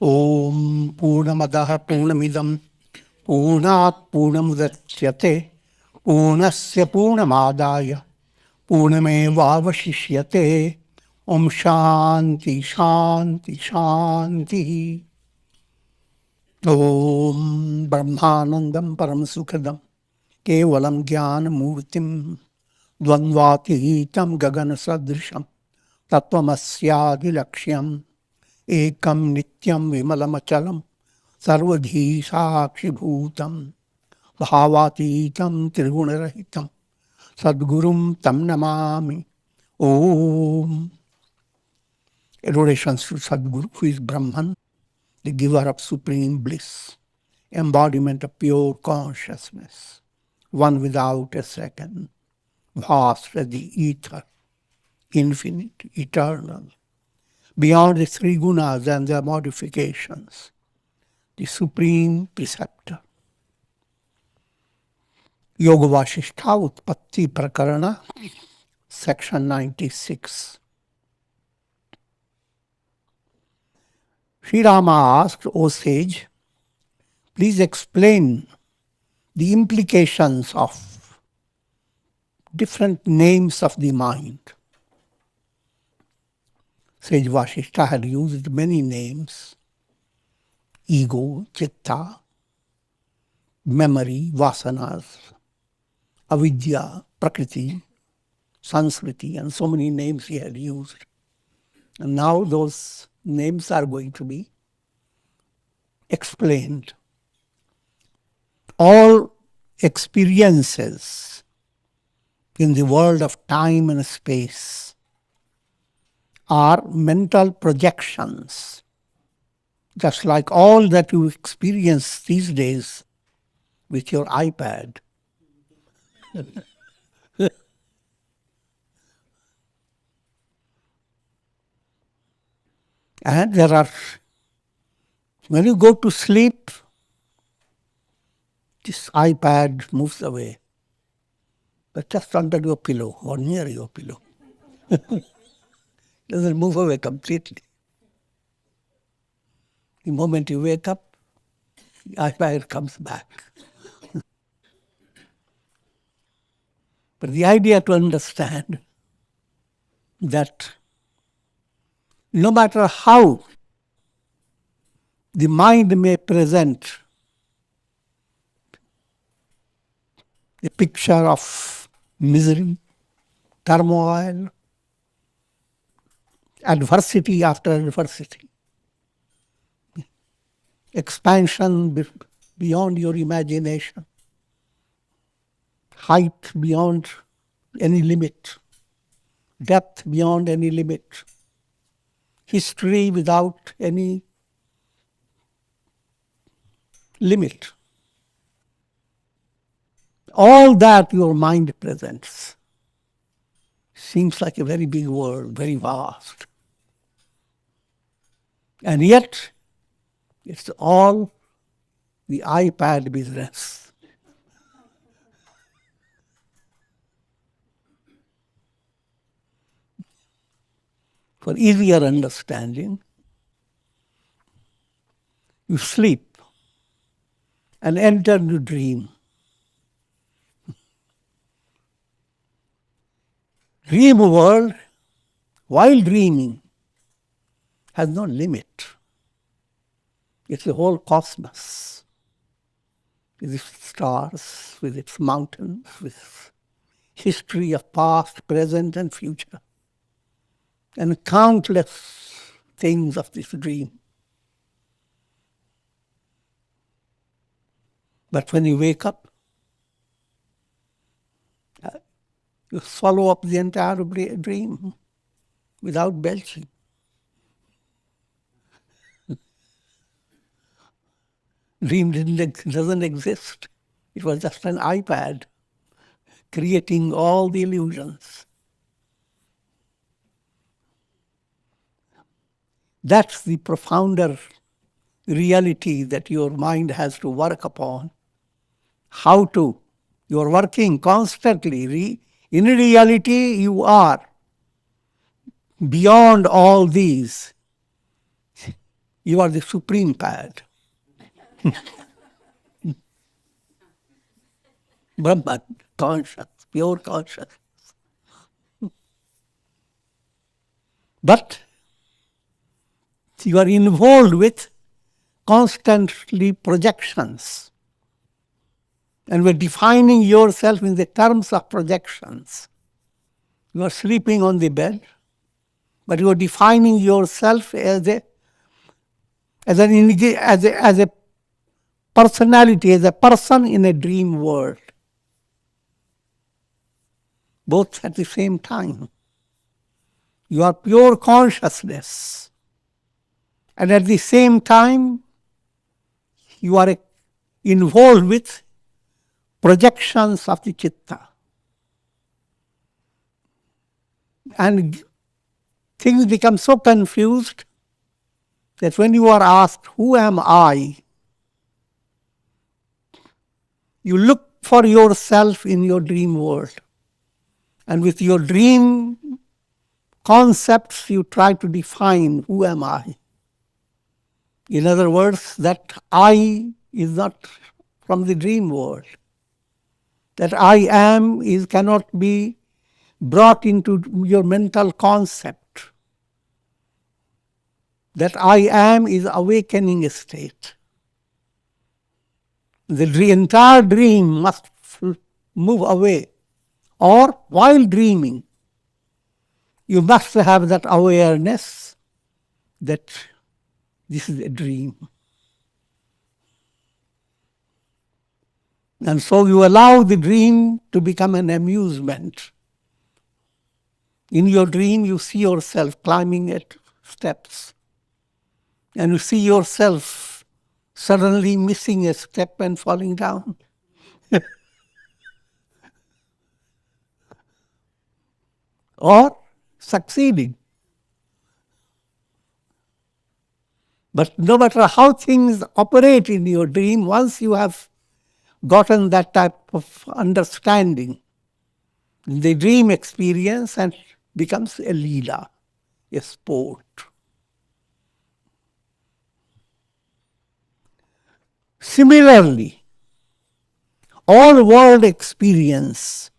Om Purnamadaha Purnamidam Purnat Purnamudachyate Purnasya Purnamadaya Purnamevavashishyate. Om Shanti Shanti Shanti. Om Brahmanandam Paramsukadam Kevalam Jnana Murtim Dvandvatitam Gagana Sadrisham Tattvamasyaadi Lakshyam Ekam Nityam Vimalamachalam Sarvadhi Sakshi Bhutam Bhavatitam Trigunarahitam Sadgurum Tam Namami. Om. Adorations to Sadguru, who is Brahman, the giver of supreme bliss, embodiment of pure consciousness, one without a second, vast as the ether, infinite, eternal, beyond the three gunas and their modifications, the supreme preceptor. Yoga Vasistha, Utpatti Prakarana, section 96. Sri Rama asked, O sage, please explain the implications of different names of the mind. Sage Vasistha had used many names: ego, Chitta, memory, Vasanas, Avidya, Prakriti, Sanskriti, and so many names he had used. And now those names are going to be explained. All experiences in the world of time and space are mental projections, just like all that you experience these days with your iPad. And there are, when you go to sleep, this iPad moves away, but just under your pillow or near your pillow. Doesn't move away completely. The moment you wake up, the iPad comes back. But the idea to understand that no matter how the mind may present a picture of misery, turmoil, adversity after adversity, expansion beyond your imagination, height beyond any limit, depth beyond any limit, history without any limit. All that your mind presents seems like a very big world, very vast. And yet, it's all the iPad business. For easier understanding, you sleep and enter into dream. Dream world, while dreaming, has no limit. It's the whole cosmos, with its stars, with its mountains, with history of past, present, and future, and countless things of this dream. But when you wake up, you swallow up the entire dream without belching. Dream doesn't exist. It was just an iPad creating all the illusions. That's the profounder reality that your mind has to work upon. How to? You're working constantly. In reality, you are beyond all these. You are the supreme pad. Brahman, conscious, pure conscious. But you are involved with constantly projections. And we're defining yourself in the terms of projections. You are sleeping on the bed, but you are defining yourself as a personality, as a person in a dream world. Both at the same time. You are pure consciousness. And at the same time, you are involved with projections of the Chitta. And things become so confused that when you are asked, who am I? You look for yourself in your dream world. And with your dream concepts, you try to define, who am I? In other words, that I is not from the dream world. That I am cannot be brought into your mental concept. That I am is awakening state. The entire dream must move away. Or while dreaming, you must have that awareness that this is a dream. And so you allow the dream to become an amusement. In your dream, you see yourself climbing at steps. And you see yourself suddenly missing a step and falling down. Or succeeding. But no matter how things operate in your dream, once you have gotten that type of understanding, the dream experience and becomes a leela, a sport. Similarly, all world experience,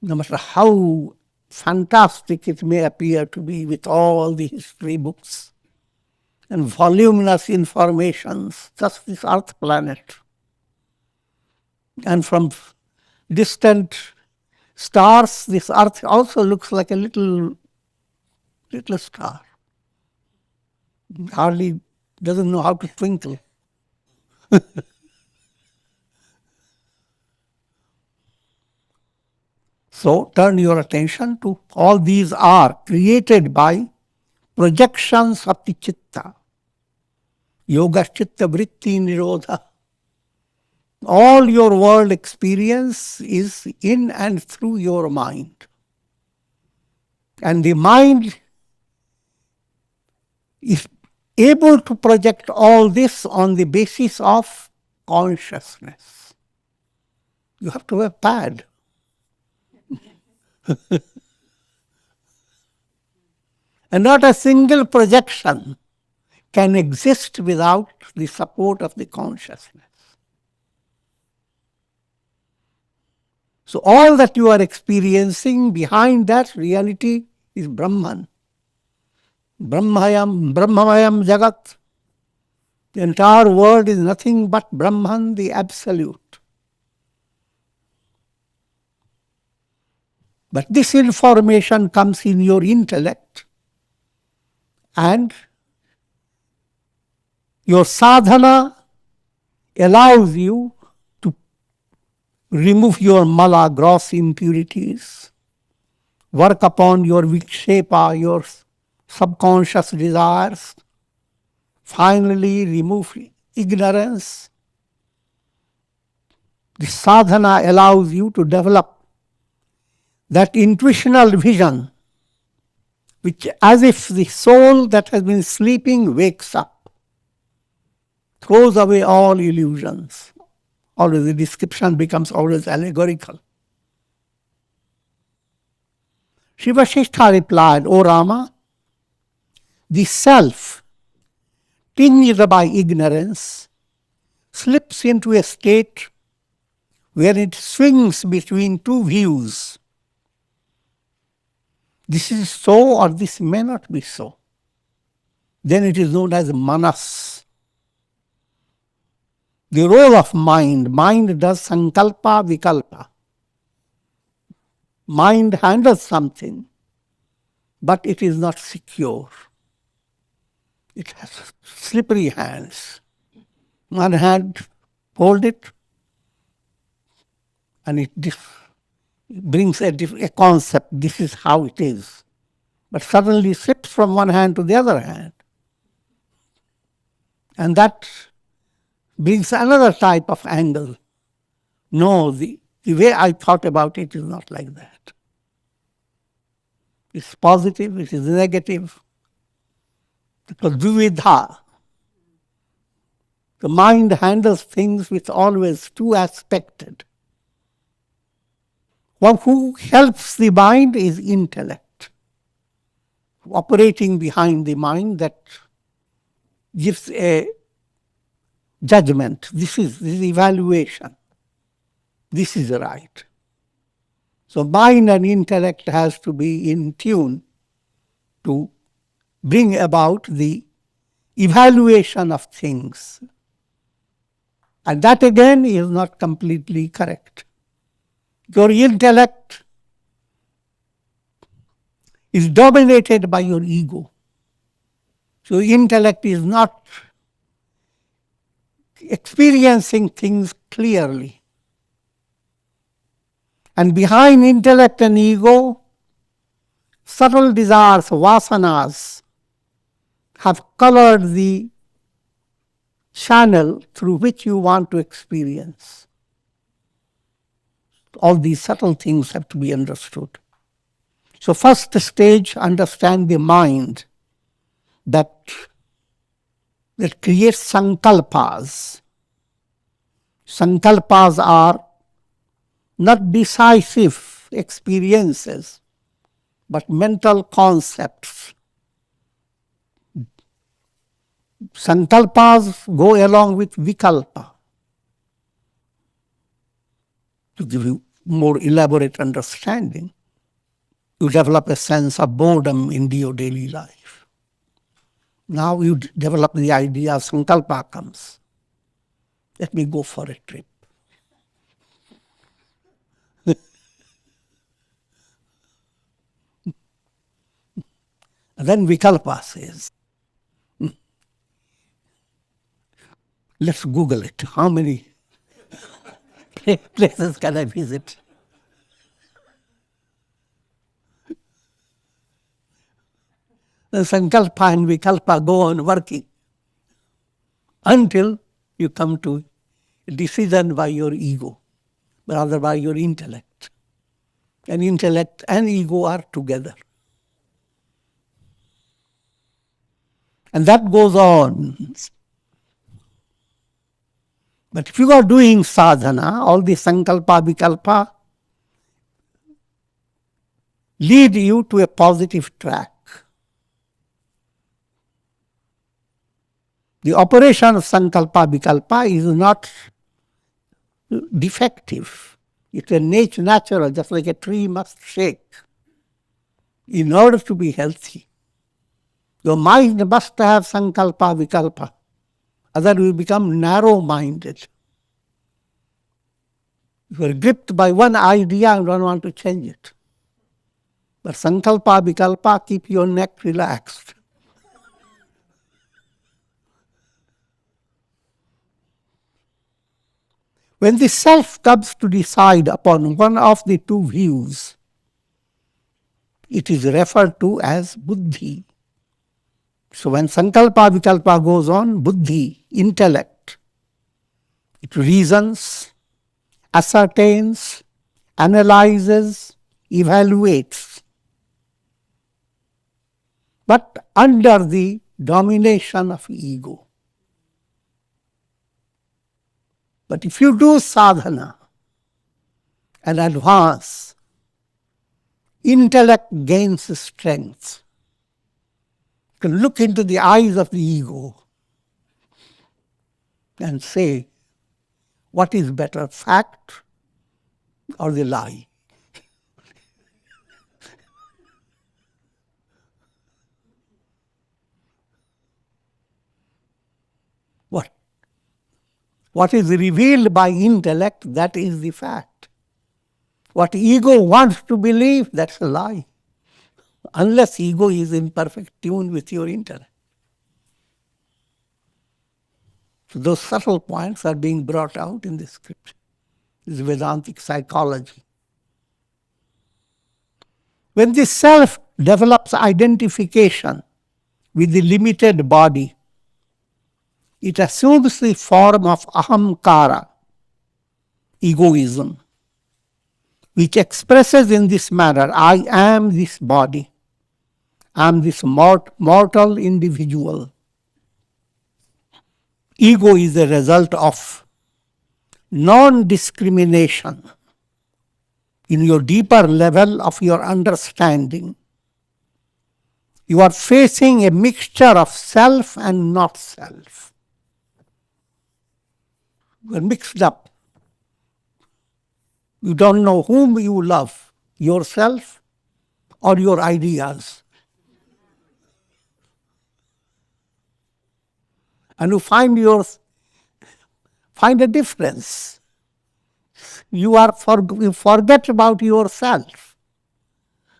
no matter how fantastic it may appear to be with all the history books and voluminous informations, just this earth planet, and from distant stars, this earth also looks like a little star. Hardly doesn't know how to twinkle. So turn your attention to all these are created by projections of the Chitta. Yoga Chitta Vritti Nirodha. All your world experience is in and through your mind. And the mind is able to project all this on the basis of consciousness. You have to have a pad. And not a single projection can exist without the support of the consciousness. So all that you are experiencing, behind that reality is Brahman. Brahmayam Jagat. The entire world is nothing but Brahman, the Absolute. But this information comes in your intellect, and your sadhana allows you to remove your mala, gross impurities, work upon your vikshepa, your subconscious desires, finally remove ignorance. The sadhana allows you to develop that intuitional vision, which as if the soul that has been sleeping wakes up, throws away all illusions. Always the description becomes always allegorical. Sri Vasistha replied, O Rama, the self tinged by ignorance, slips into a state where it swings between two views. This is so or this may not be so. Then it is known as manas. The role of mind does sankalpa vikalpa. Mind handles something, but it is not secure. It has slippery hands. One hand hold it, and it brings a concept. This is how it is. But suddenly slips from one hand to the other hand. And that brings another type of angle. No, the way I thought about it is not like that. It's positive, it is negative. Because duvidha, the mind handles things with always two-aspected. Well, who helps the mind is intellect, operating behind the mind that gives a judgment. This is evaluation. This is right. So mind and intellect has to be in tune to bring about the evaluation of things. And that again is not completely correct. Your intellect is dominated by your ego. So intellect is not experiencing things clearly. And behind intellect and ego, subtle desires, vasanas, have colored the channel through which you want to experience. All these subtle things have to be understood. So first stage, understand the mind that creates sankalpas. Sankalpas are not decisive experiences, but mental concepts. Sankalpas go along with vikalpa. To give you more elaborate understanding, you develop a sense of boredom in your daily life. Now you develop the idea of sankalpa comes. Let me go for a trip. And then vikalpa says, let's Google it. How many places can I visit? The sankalpa and vikalpa go on working until you come to a decision by your ego, rather by your intellect. And intellect and ego are together. And that goes on. But if you are doing sadhana, all the sankalpa, vikalpa lead you to a positive track. The operation of sankalpa, vikalpa is not defective. It's a natural, just like a tree must shake in order to be healthy. Your mind must have sankalpa, vikalpa. Otherwise you become narrow-minded. You are gripped by one idea and don't want to change it. But sankalpa, vikalpa keep your neck relaxed. When the self comes to decide upon one of the two views, it is referred to as buddhi. So when sankalpa, vikalpa goes on, buddhi, intellect, it reasons, ascertains, analyzes, evaluates. But under the domination of ego. But if you do sadhana and advance, intellect gains strength. You can look into the eyes of the ego and say, what is better, fact or the lie? What is revealed by intellect, that is the fact. What ego wants to believe, that's a lie. Unless ego is in perfect tune with your intellect. So those subtle points are being brought out in the scripture. This is Vedantic psychology. When the self develops identification with the limited body, it assumes the form of Ahamkara, egoism, which expresses in this manner, I am this body, I am this mortal individual. Ego is a result of non-discrimination in your deeper level of your understanding. You are facing a mixture of self and not self. You are mixed up. You don't know whom you love, yourself or your ideas. And you find a difference. You forget about yourself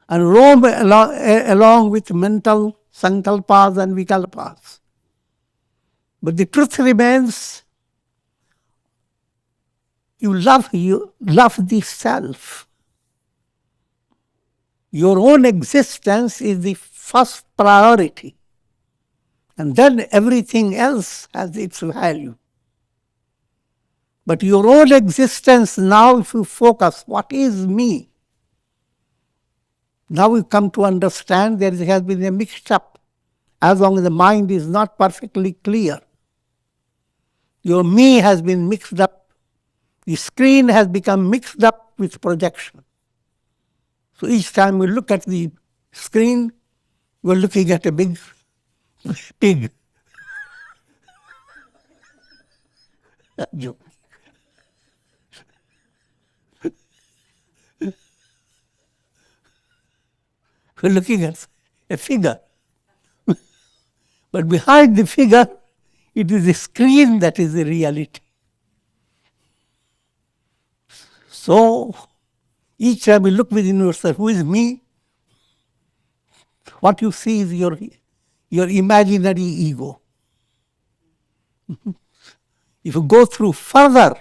and roam along with mental sankalpas and vikalpas. But the truth remains, you love the self. Your own existence is the first priority. And then everything else has its value. But your own existence now, if you focus, what is me? Now we come to understand there has been a mix-up. As long as the mind is not perfectly clear, your me has been mixed up. The screen has become mixed up with projection. So each time we look at the screen, we're looking at a big pig. Joke. We're looking at a figure. But behind the figure, it is the screen that is the reality. So, each time you look within yourself, who is me? What you see is your imaginary ego. If you go through further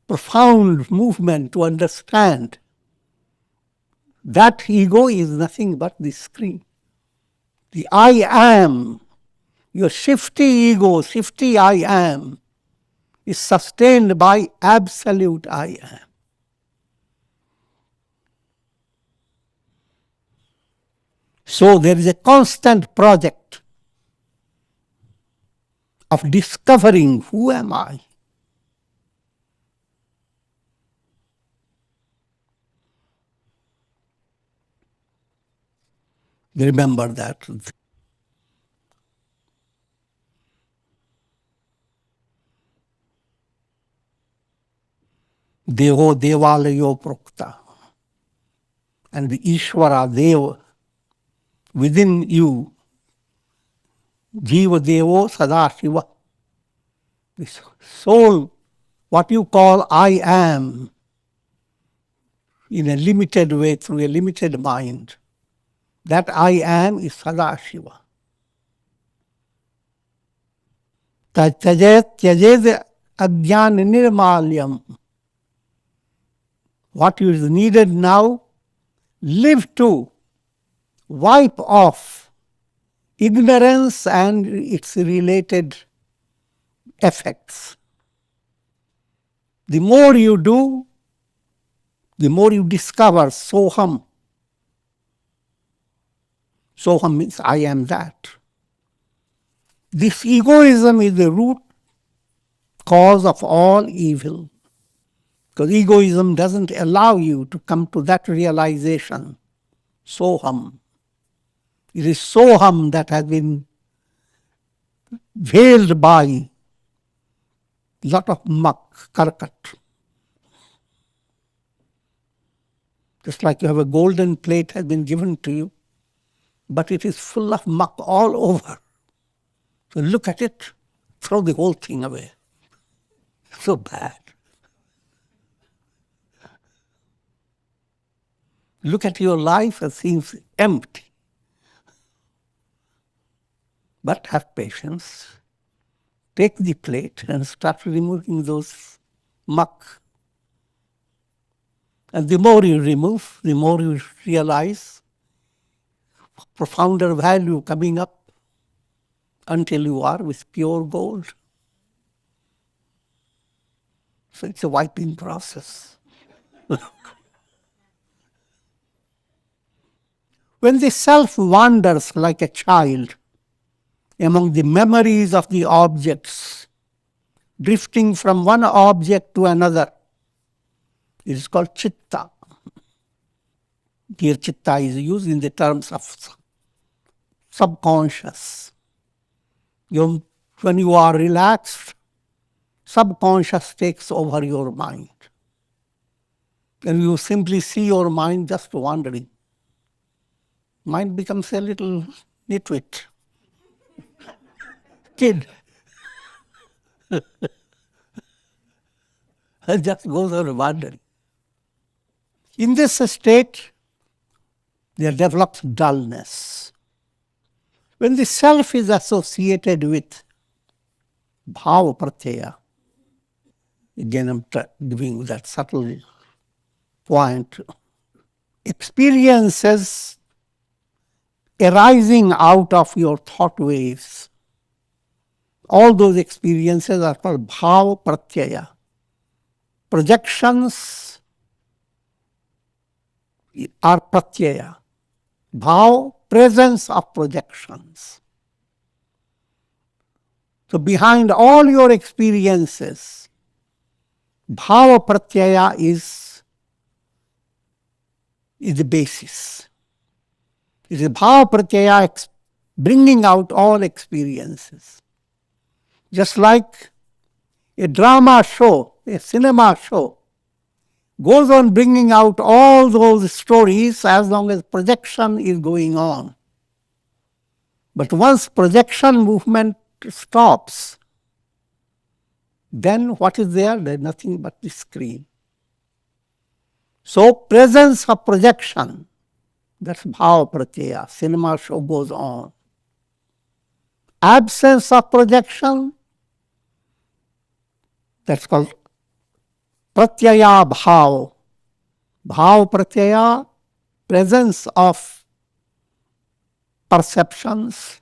profound movement to understand, that ego is nothing but the screen. The I am, your shifty ego, shifty I am, is sustained by absolute I am. So there is a constant project of discovering who am I. Remember that. Devo Devalayo Prokta. And the Ishvara, Deva, within you, Jiva Devo Sadashiva. This soul, what you call I am, in a limited way, through a limited mind, that I am is Sadashiva. Tyajed adyan nirmalyam. What is needed now, live to wipe off ignorance and its related effects. The more you do, the more you discover Soham. Soham means I am that. This egoism is the root cause of all evil. Because egoism doesn't allow you to come to that realization. Soham. It is Soham that has been veiled by lot of muck, karkat. Just like you have a golden plate has been given to you, but it is full of muck all over. So look at it, throw the whole thing away. So bad. Look at your life, it seems empty. But have patience. Take the plate and start removing those muck. And the more you remove, the more you realize profounder value coming up until you are with pure gold. So it's a wiping process. When the self wanders like a child among the memories of the objects, drifting from one object to another, it is called chitta. Here chitta is used in the terms of subconscious. When you are relaxed, subconscious takes over your mind. And you simply see your mind just wandering. Mind becomes a little nitwit. Kid. It just goes on wandering. In this state, there develops dullness. When the self is associated with bhava pratyaya, again I'm giving that subtle point, experiences arising out of your thought waves, all those experiences are called bhava pratyaya. Projections are pratyaya. Bhav, presence of projections. So behind all your experiences, bhava pratyaya is the basis. It is bhava pratyaya bringing out all experiences. Just like a drama show, a cinema show, goes on bringing out all those stories as long as projection is going on. But once projection movement stops, then what is there? There is nothing but the screen. So presence of projection, that's bhava pratyaya, cinema show goes on. Absence of projection, that's called pratyaya bhav. Bhav pratyaya, presence of perceptions,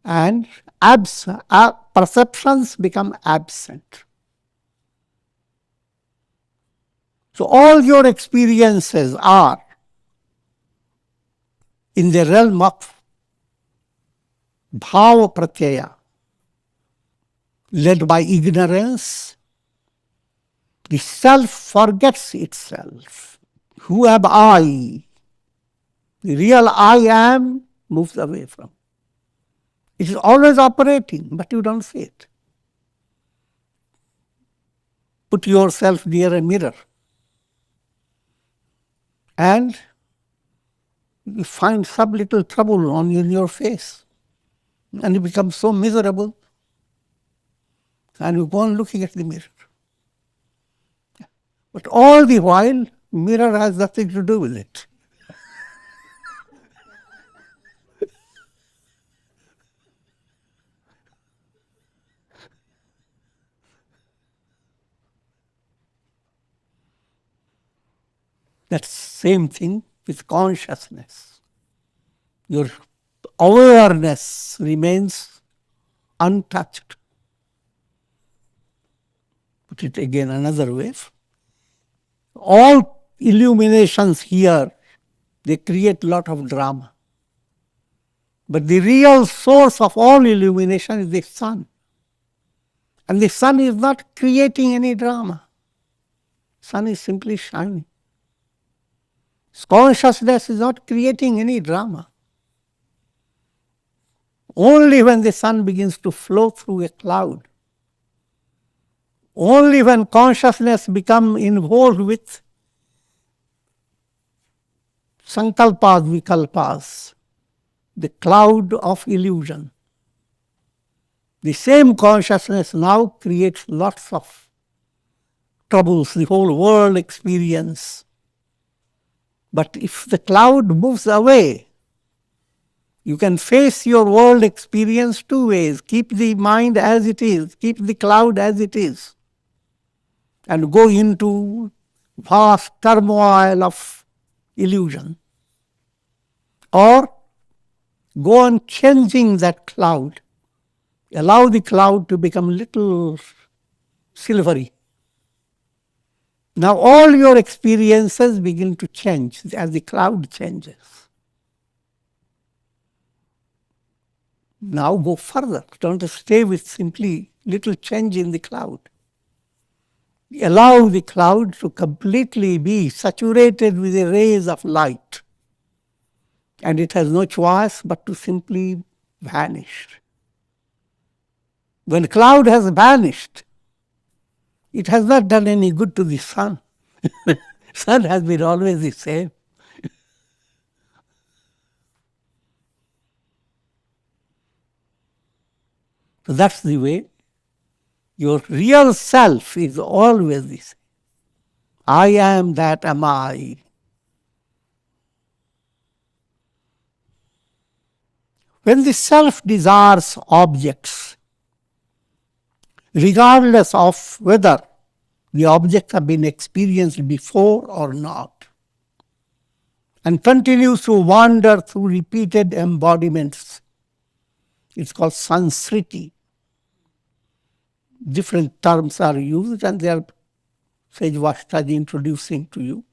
and perceptions become absent. So all your experiences are in the realm of bhava pratyaya, led by ignorance. The self forgets itself. Who am I? The real I am moves away from. It is always operating, but you don't see it. Put yourself near a mirror and you find some little trouble in your face and you become so miserable and you go on looking at the mirror. But all the while, mirror has nothing to do with it. That same thing with consciousness. Your awareness remains untouched. Put it again another way. All illuminations here, they create a lot of drama. But the real source of all illumination is the sun. And the sun is not creating any drama. Sun is simply shining. Consciousness is not creating any drama. Only when the sun begins to flow through a cloud, only when consciousness becomes involved with sankalpas, vikalpas, the cloud of illusion, the same consciousness now creates lots of troubles, the whole world experience. But if the cloud moves away, you can face your world experience two ways. Keep the mind as it is, keep the cloud as it is, and go into vast turmoil of illusion. Or go on changing that cloud. Allow the cloud to become little silvery. Now all your experiences begin to change as the cloud changes. Now go further. Don't stay with simply little change in the cloud. Allow the cloud to completely be saturated with the rays of light. And it has no choice but to simply vanish. When cloud has vanished, it has not done any good to the sun. Sun has been always the same. So that's the way. Your real self is always the same. I am that am I. When the self desires objects, regardless of whether the objects have been experienced before or not, and continues to wander through repeated embodiments, it's called sansriti. Different terms are used and they are Sage Vastaji introducing to you.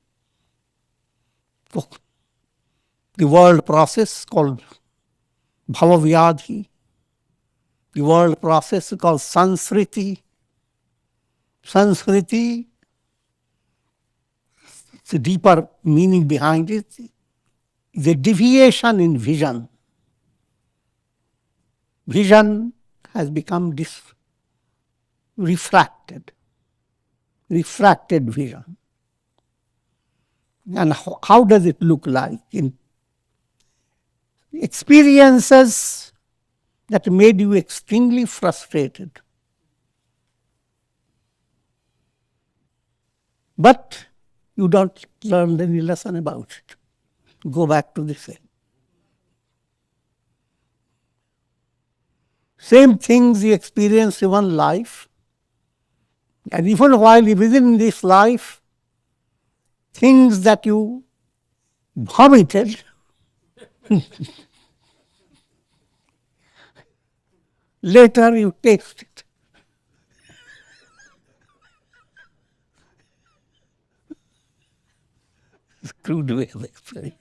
The world process called bhavavyadhi. The world process called sansriti. Sansriti, the deeper meaning behind it, the deviation in vision. Vision has become refracted vision. And how does it look like? In experiences that made you extremely frustrated. But you don't learn any lesson about it. Go back to the same. Same things you experience in one life, and even while within this life, things that you vomited, later you taste it. It's a crude way of explaining.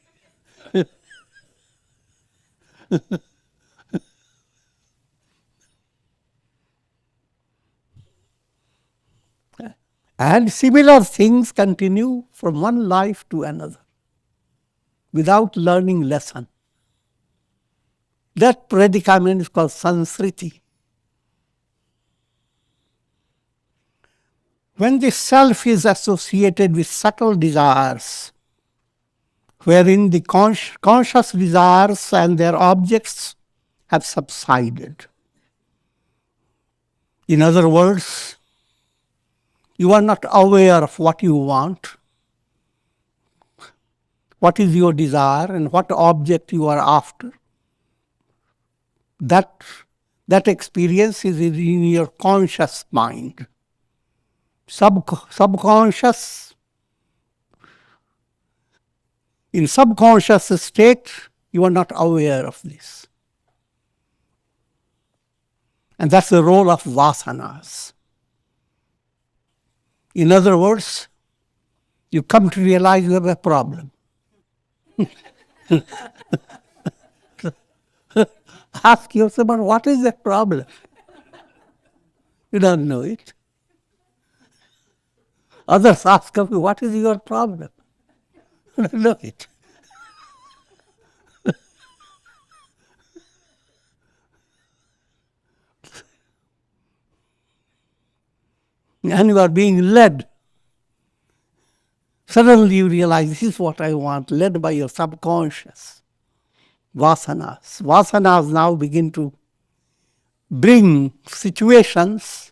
And similar things continue from one life to another without learning lesson. That predicament is called sansriti. When the self is associated with subtle desires, wherein the conscious desires and their objects have subsided. In other words, you are not aware of what you want, what is your desire, and what object you are after. That experience is in your conscious mind. Subconscious, in subconscious state, you are not aware of this. And that's the role of vasanas. In other words, you come to realize you have a problem. Ask yourself, but what is the problem? You don't know it. Others ask of you, what is your problem? You don't know it. and you are being led. Suddenly you realize this is what I want, led by your subconscious. Vasanas. Vasanas now begin to bring situations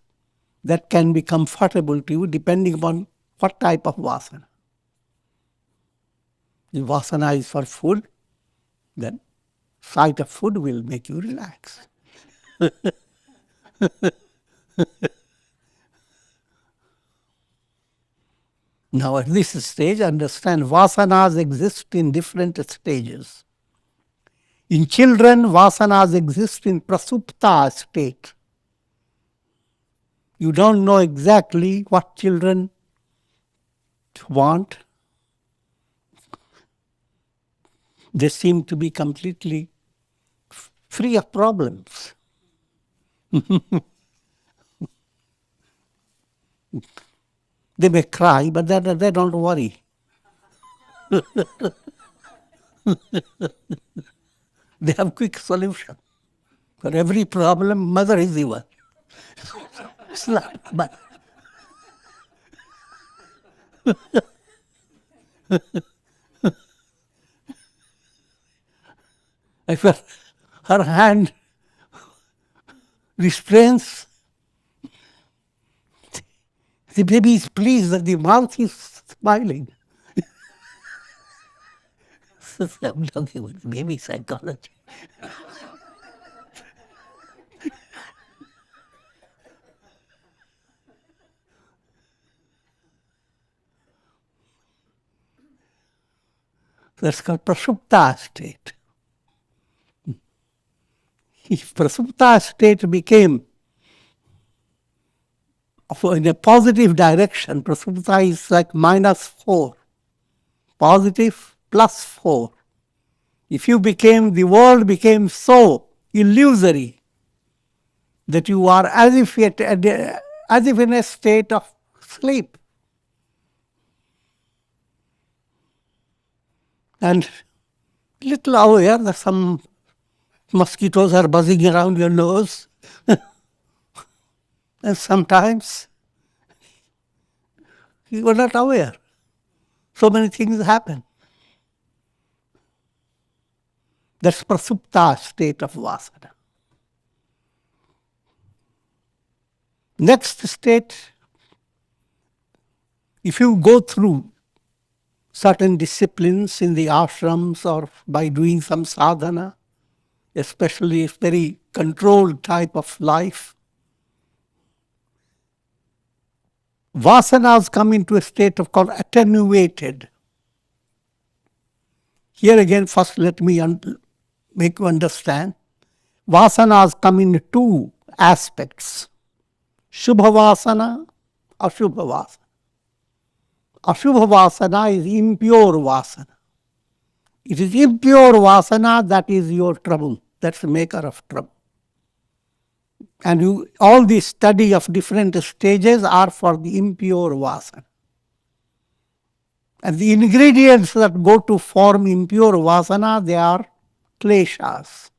that can be comfortable to you depending upon what type of vasana. If vasana is for food, then sight of food will make you relax. Now at this stage, understand vasanas exist in different stages. In children, vasanas exist in prasupta state. You don't know exactly what children want. They seem to be completely free of problems. They may cry, but they don't worry. They have quick solution. For every problem, mother is the one. Slap, but if her hand restrains, the baby is pleased that the mouth is smiling. I'm talking about baby psychology. That's called prasupta state. If prasupta state became in a positive direction, prasupta is like -4, positive +4. If the world became so illusory that you are as if in a state of sleep. And little aware that some mosquitoes are buzzing around your nose. And sometimes you are not aware. So many things happen. That's prasupta state of vasana. Next state, if you go through certain disciplines in the ashrams or by doing some sadhana, especially a very controlled type of life, vasanas come into a state of called attenuated. Here again, first let me make you understand. Vasanas come in two aspects. Shubha vasana, Ashubha vasana. Ashubha vasana is impure vasana. It is impure vasana that is your trouble. That's the maker of trouble. And all the study of different stages are for the impure vasana. And the ingredients that go to form impure vasana, they are kleshas.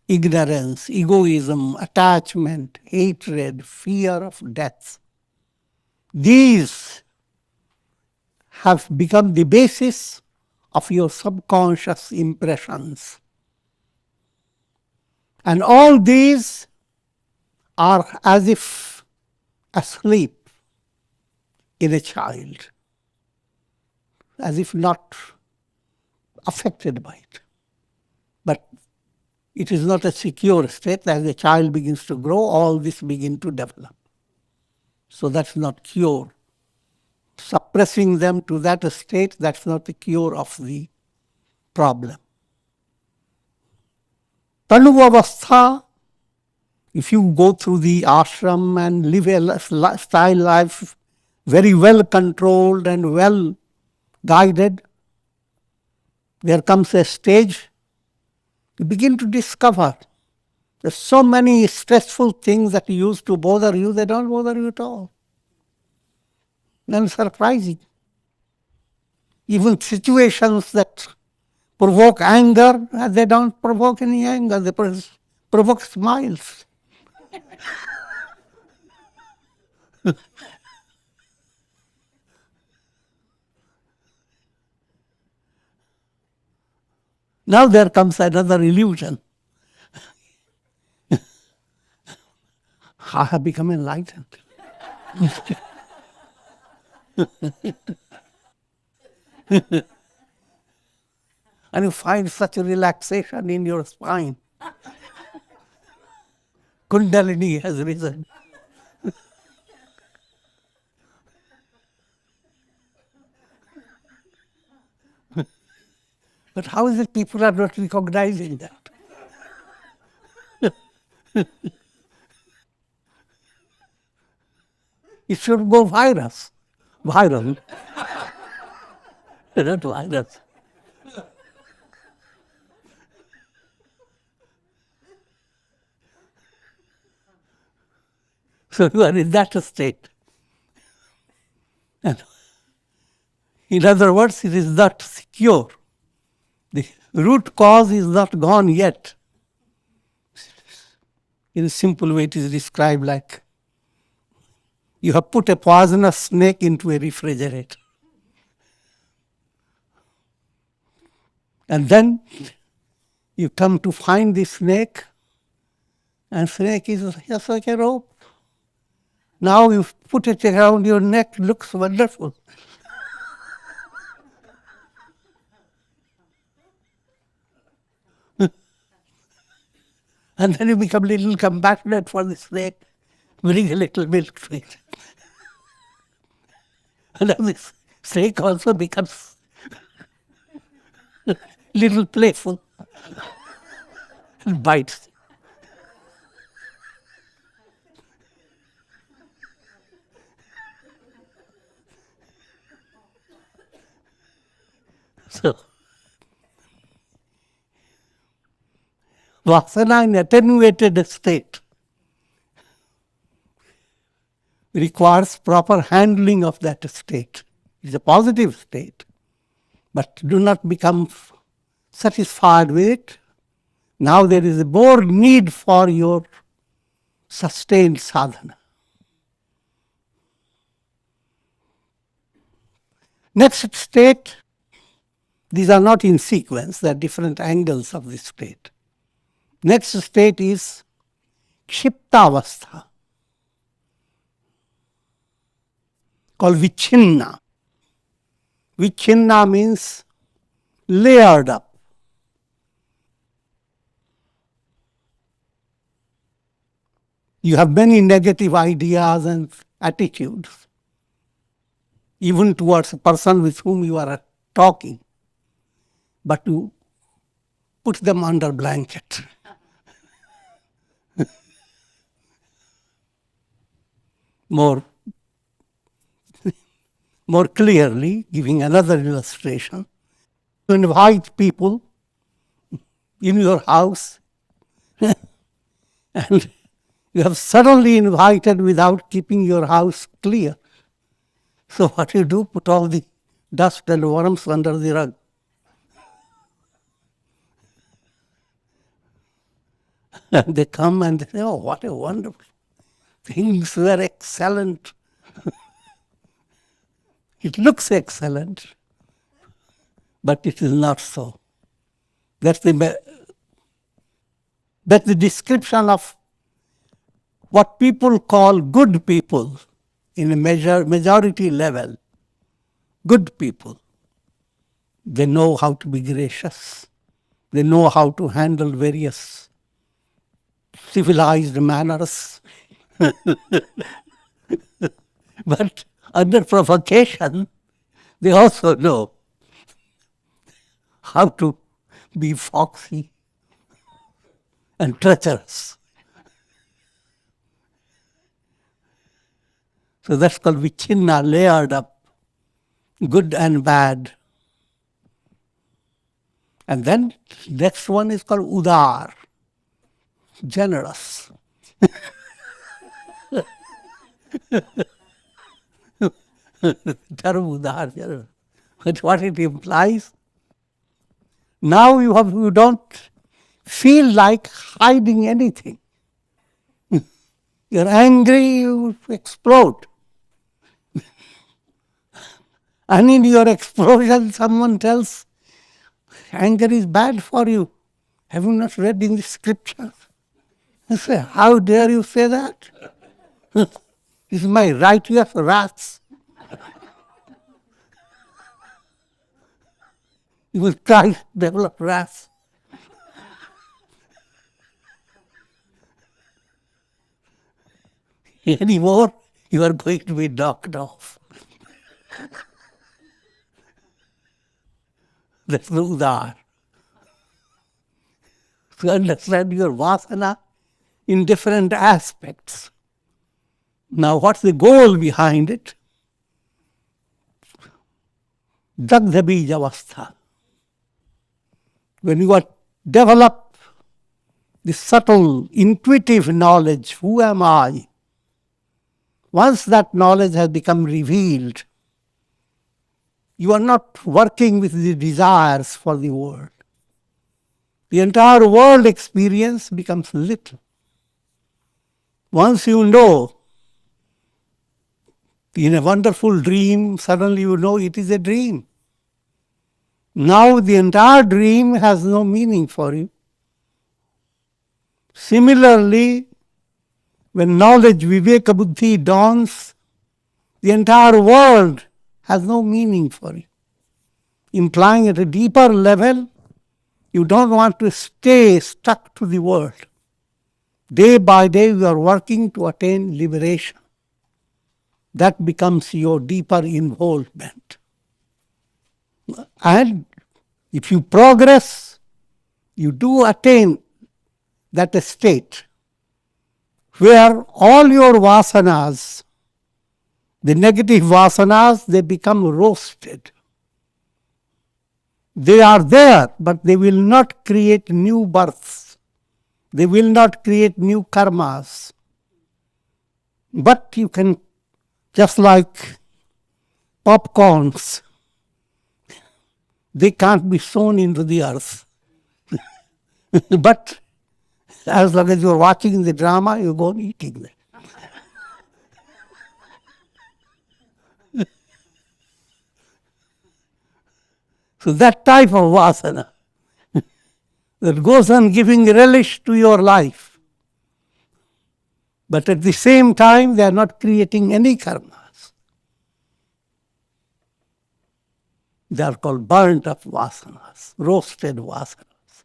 Ignorance, egoism, attachment, hatred, fear of death. These have become the basis of your subconscious impressions. And all these are as if asleep in a child, as if not affected by it. But it is not a secure state. As the child begins to grow, all this begin to develop. So that's not cure. Suppressing them to that state, that's not the cure of the problem. Dagdha-Bīja-Avasthā, if you go through the ashram and live a lifestyle life very well controlled and well guided, there comes a stage you begin to discover there's so many stressful things that used to bother you, they don't bother you at all. And surprising. Even situations that provoke anger, they don't provoke any anger, they provoke smiles. Now there comes another illusion. I have become enlightened. And you find such a relaxation in your spine. Kundalini has risen. But how is it people are not recognizing that? It should go virus. Viral. Not virus. So you are in that state. And in other words, it is not secure. The root cause is not gone yet. In a simple way, it is described like you have put a poisonous snake into a refrigerator. And then you come to find the snake, and snake is just like a rope. Now you put it around your neck, looks wonderful. And then you become a little compassionate for the snake, bring a little milk to it. And then the snake also becomes little playful and bites. So, Vasana in attenuated state requires proper handling of that state. It's a positive state. But do not become satisfied with it. Now there is a more need for your sustained sadhana. Next state, these are not in sequence, they are different angles of this state. Next state is Chitta-Avasthā, called vichinna. Vichinna means layered up. You have many negative ideas and attitudes, even towards a person with whom you are talking, but you put them under blanket. More clearly, giving another illustration, you invite people in your house and you have suddenly invited without keeping your house clear. So what you do, put all the dust and worms under the rug. And they come and they say, oh, what a wonderful, things were excellent. It looks excellent, but it is not so. That's the description of what people call good people in a majority level. Good people. They know how to be gracious. They know how to handle various civilized manners. But under provocation, they also know how to be foxy and treacherous. So that's called vichinna, layered up, good and bad. And then next one is called udar, generous. Term udar, generous. But what it implies, now you don't feel like hiding anything. You're angry, you explode. And in your explosion, someone tells, anger is bad for you. Have you not read in the scriptures? I say, how dare you say that? This is my righteous wrath. You will try to develop wrath. Anymore, you are going to be knocked off. That's the udar. To understand your vasana in different aspects. Now, what's the goal behind it? Dagdha-Bīja-Avasthā. When you are develop the subtle, intuitive knowledge, who am I? Once that knowledge has become revealed, you are not working with the desires for the world. The entire world experience becomes little. Once you know, in a wonderful dream, suddenly you know it is a dream. Now the entire dream has no meaning for you. Similarly, when knowledge, viveka buddhi dawns, the entire world has no meaning for you. Implying at a deeper level, you don't want to stay stuck to the world. Day by day you are working to attain liberation. That becomes your deeper involvement. And if you progress, you do attain that state where all your vasanas, the negative vasanas, they become roasted. They are there, but they will not create new births. They will not create new karmas. But you can, just like popcorns, they can't be sown into the earth. But as long as you're watching the drama, you go on eating them. So that type of vasana that goes on giving relish to your life, but at the same time they are not creating any karmas. They are called burnt up vasanas, roasted vasanas.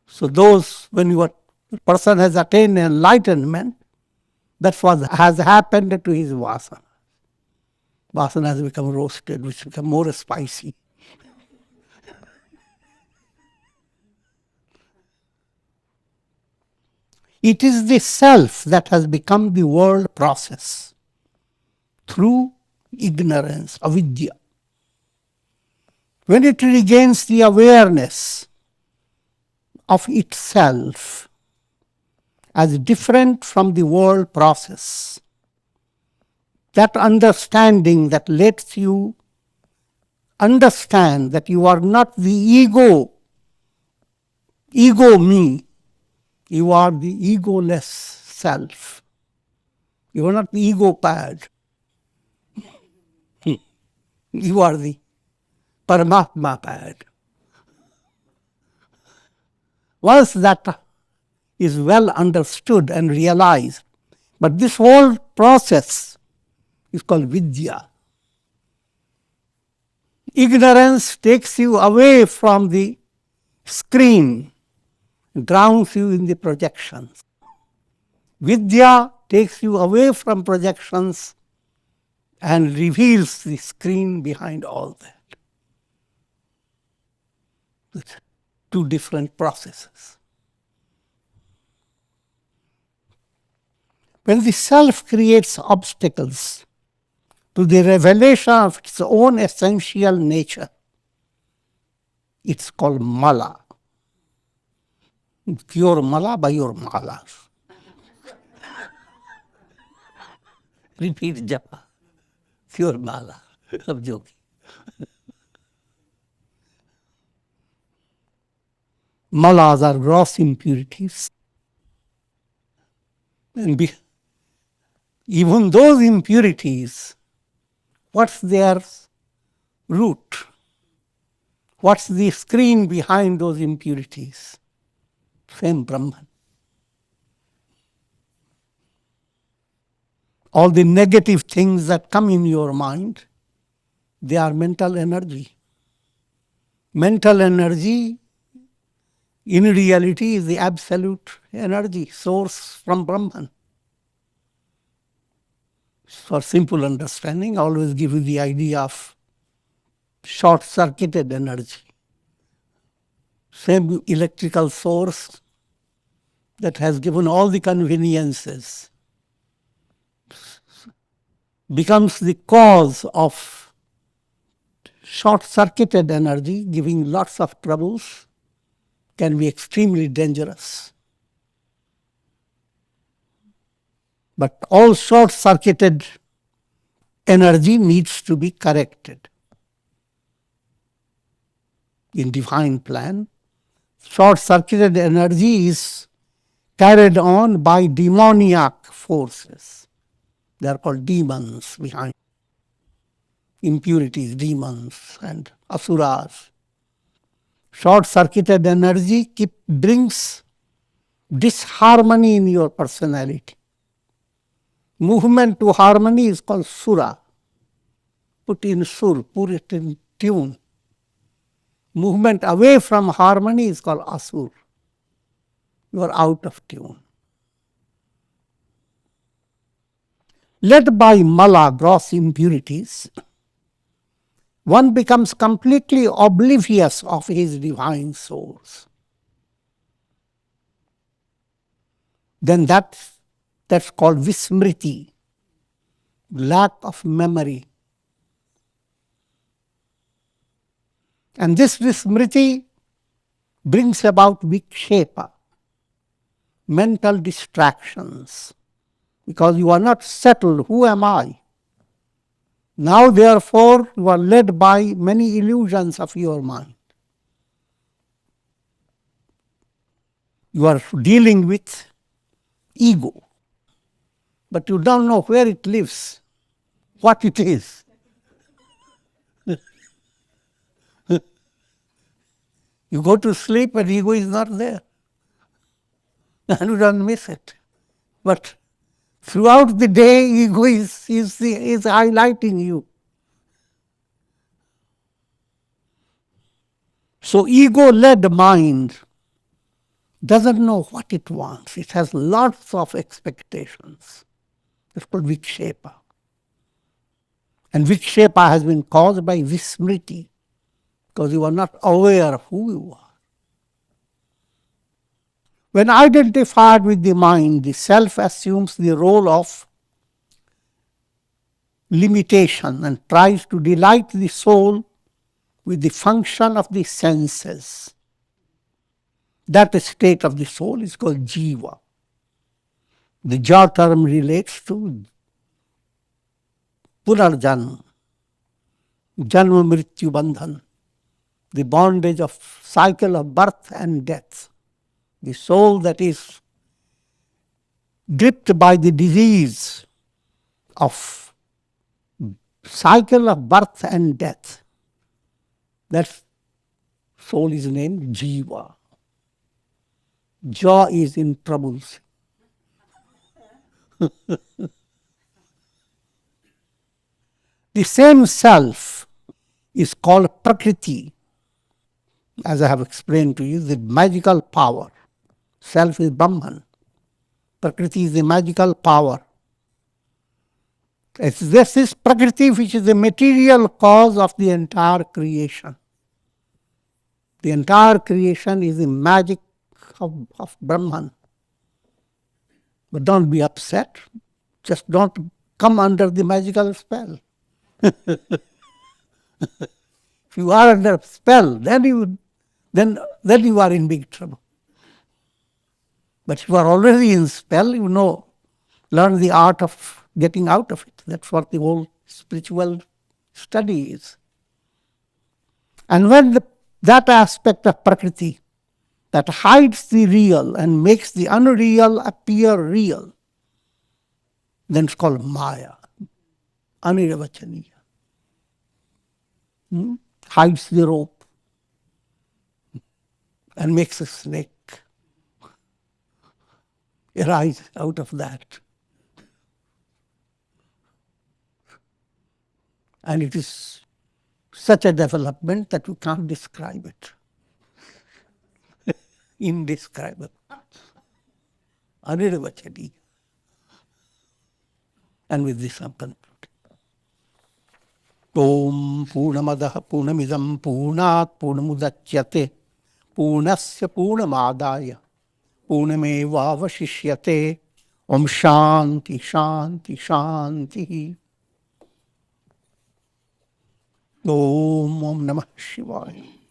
So those, when the person has attained enlightenment, that's what has happened to his vasana. Vasana has become roasted, which become more spicy. It is the self that has become the world process through ignorance, avidya. When it regains the awareness of itself as different from the world process, that understanding that lets you understand that you are not the ego me, you are the egoless self. You are not the ego pad. You are the Paramatma pad. Once that is well understood and realized, but this whole process is called Vidya. Ignorance takes you away from the screen, drowns you in the projections. Vidya takes you away from projections and reveals the screen behind all that. It's two different processes. When the self creates obstacles to the revelation of its own essential nature, it's called mala. Cure mala by your malas. Repeat japa. Cure mala of yogi. Malas are gross impurities. And even those impurities, what's their root? What's the screen behind those impurities? Same Brahman. All the negative things that come in your mind, they are mental energy. Mental energy, in reality, is the absolute energy source from Brahman. For simple understanding, I always give you the idea of short-circuited energy. Same electrical source that has given all the conveniences becomes the cause of short-circuited energy, giving lots of troubles, can be extremely dangerous. But all short-circuited energy needs to be corrected. In divine plan, short-circuited energy is carried on by demoniac forces. They are called demons behind. Impurities, demons and asuras. Short-circuited energy brings disharmony in your personality. Movement to harmony is called sura. Put in sur, put it in tune. Movement away from harmony is called asur. You are out of tune. Led by mala, gross impurities, one becomes completely oblivious of his divine source. Then that's called vismriti, lack of memory. And this vismriti brings about vikshepa, mental distractions, because you are not settled. Who am I? Now, therefore, you are led by many illusions of your mind. You are dealing with ego, but you don't know where it lives, what it is. You go to sleep and ego is not there. And you don't miss it. But throughout the day, ego is highlighting you. So ego-led mind doesn't know what it wants. It has lots of expectations. It's called vikshepa. And vikshepa has been caused by vismriti, because you are not aware of who you are. When identified with the mind, the self assumes the role of limitation and tries to delight the soul with the function of the senses. That state of the soul is called jiva. The ja term relates to punarjanma, janma mrityu bandhan, the bondage of cycle of birth and death. The soul that is gripped by the disease of cycle of birth and death, that soul is named jiva. Ja is in troubles. The same self is called prakriti. As I have explained to you, the magical power. Self is Brahman. Prakriti is the magical power. This is Prakriti, which is the material cause of the entire creation. The entire creation is the magic of Brahman. But don't be upset. Just don't come under the magical spell. If you are under spell, then you are in big trouble. But if you are already in spell, learn the art of getting out of it. That's what the whole spiritual study is. And when that aspect of Prakriti that hides the real and makes the unreal appear real, then it's called Maya, anirvachaniya. hides the rope and makes a snake arise out of that. And it is such a development that you can't describe it. Indescribable. Anirvachaniya. And with this I'm concluding. Om Purnamadaha Purnamidam Purnat Purnamudachyate Purnasya Purnamadaya Purnameva Vashishyate. Om Shanti Shanti Shanti. Om Namah Shivaya.